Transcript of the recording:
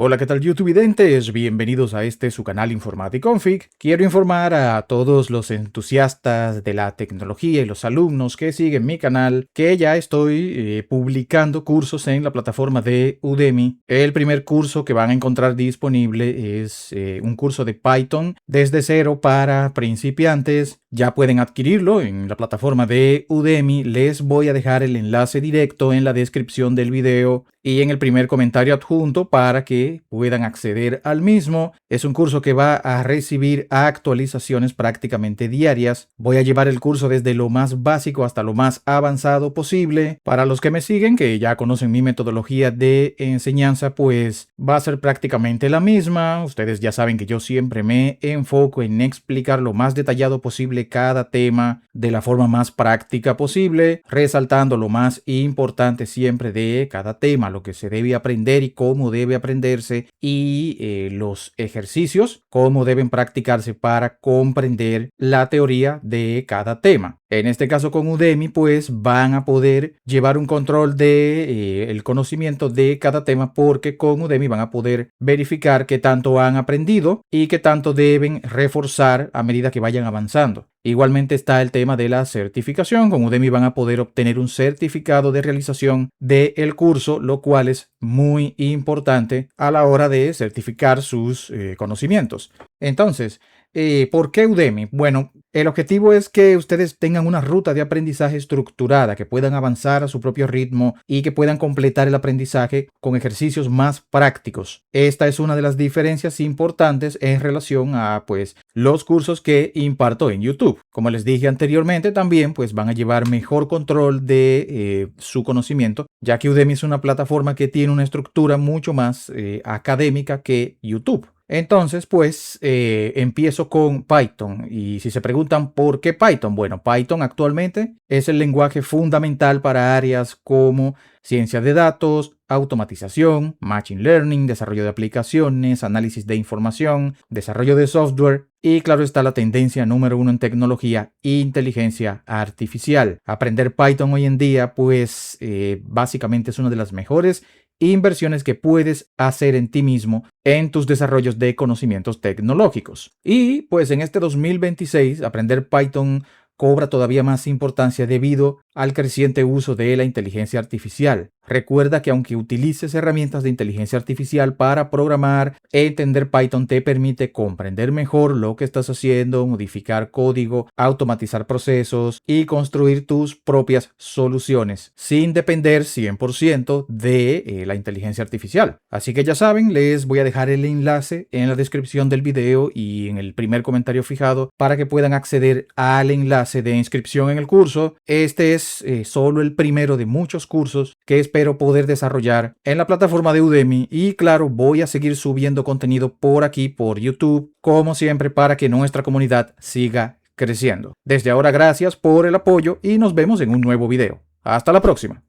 Hola, ¿qué tal YouTubeidentes? Bienvenidos a su canal Informaticonfig. Quiero informar a todos los entusiastas de la tecnología y los alumnos que siguen mi canal que ya estoy publicando cursos en la plataforma de Udemy. El primer curso que van a encontrar disponible es un curso de Python desde cero para principiantes. Ya pueden adquirirlo en la plataforma de Udemy. Les voy a dejar el enlace directo en la descripción del video y en el primer comentario adjunto para que puedan acceder al mismo. Es un curso que va a recibir actualizaciones prácticamente diarias. Voy a llevar el curso desde lo más básico hasta lo más avanzado posible. Para los que me siguen, que ya conocen mi metodología de enseñanza, pues va a ser prácticamente la misma. Ustedes ya saben que yo siempre me enfoco en explicar lo más detallado posible cada tema de la forma más práctica posible, resaltando lo más importante siempre de cada tema, lo que se debe aprender y cómo debe aprenderse, y los ejercicios, cómo deben practicarse para comprender la teoría de cada tema. En este caso con Udemy, pues van a poder llevar un control de el conocimiento de cada tema, porque con Udemy van a poder verificar qué tanto han aprendido y qué tanto deben reforzar a medida que vayan avanzando. Igualmente está el tema de la certificación. Con Udemy van a poder obtener un certificado de realización del curso, lo cual es muy importante a la hora de certificar sus conocimientos. Entonces, ¿por qué Udemy? Bueno, el objetivo es que ustedes tengan una ruta de aprendizaje estructurada, que puedan avanzar a su propio ritmo y que puedan completar el aprendizaje con ejercicios más prácticos. Esta es una de las diferencias importantes en relación a, pues, los cursos que imparto en YouTube. Como les dije anteriormente, también, pues, van a llevar mejor control de su conocimiento, ya que Udemy es una plataforma que tiene una estructura mucho más académica que YouTube. Entonces, pues, empiezo con Python. Y si se preguntan por qué Python, bueno, Python actualmente es el lenguaje fundamental para áreas como ciencia de datos, automatización, machine learning, desarrollo de aplicaciones, análisis de información, desarrollo de software y, claro está, la tendencia número uno en tecnología, inteligencia artificial. Aprender Python hoy en día, pues, básicamente es una de las mejores inversiones que puedes hacer en ti mismo en tus desarrollos de conocimientos tecnológicos. Y pues en este 2026 aprender Python cobra todavía más importancia debido al creciente uso de la inteligencia artificial. Recuerda que aunque utilices herramientas de inteligencia artificial para programar, entender Python te permite comprender mejor lo que estás haciendo, modificar código, automatizar procesos y construir tus propias soluciones sin depender 100% de la inteligencia artificial. Así que ya saben, les voy a dejar el enlace en la descripción del video y en el primer comentario fijado para que puedan acceder al enlace de inscripción en el curso. Este es solo el primero de muchos cursos que espero poder desarrollar en la plataforma de Udemy, y claro, voy a seguir subiendo contenido por aquí, por YouTube, como siempre, para que nuestra comunidad siga creciendo. Desde ahora, gracias por el apoyo y nos vemos en un nuevo video. Hasta la próxima.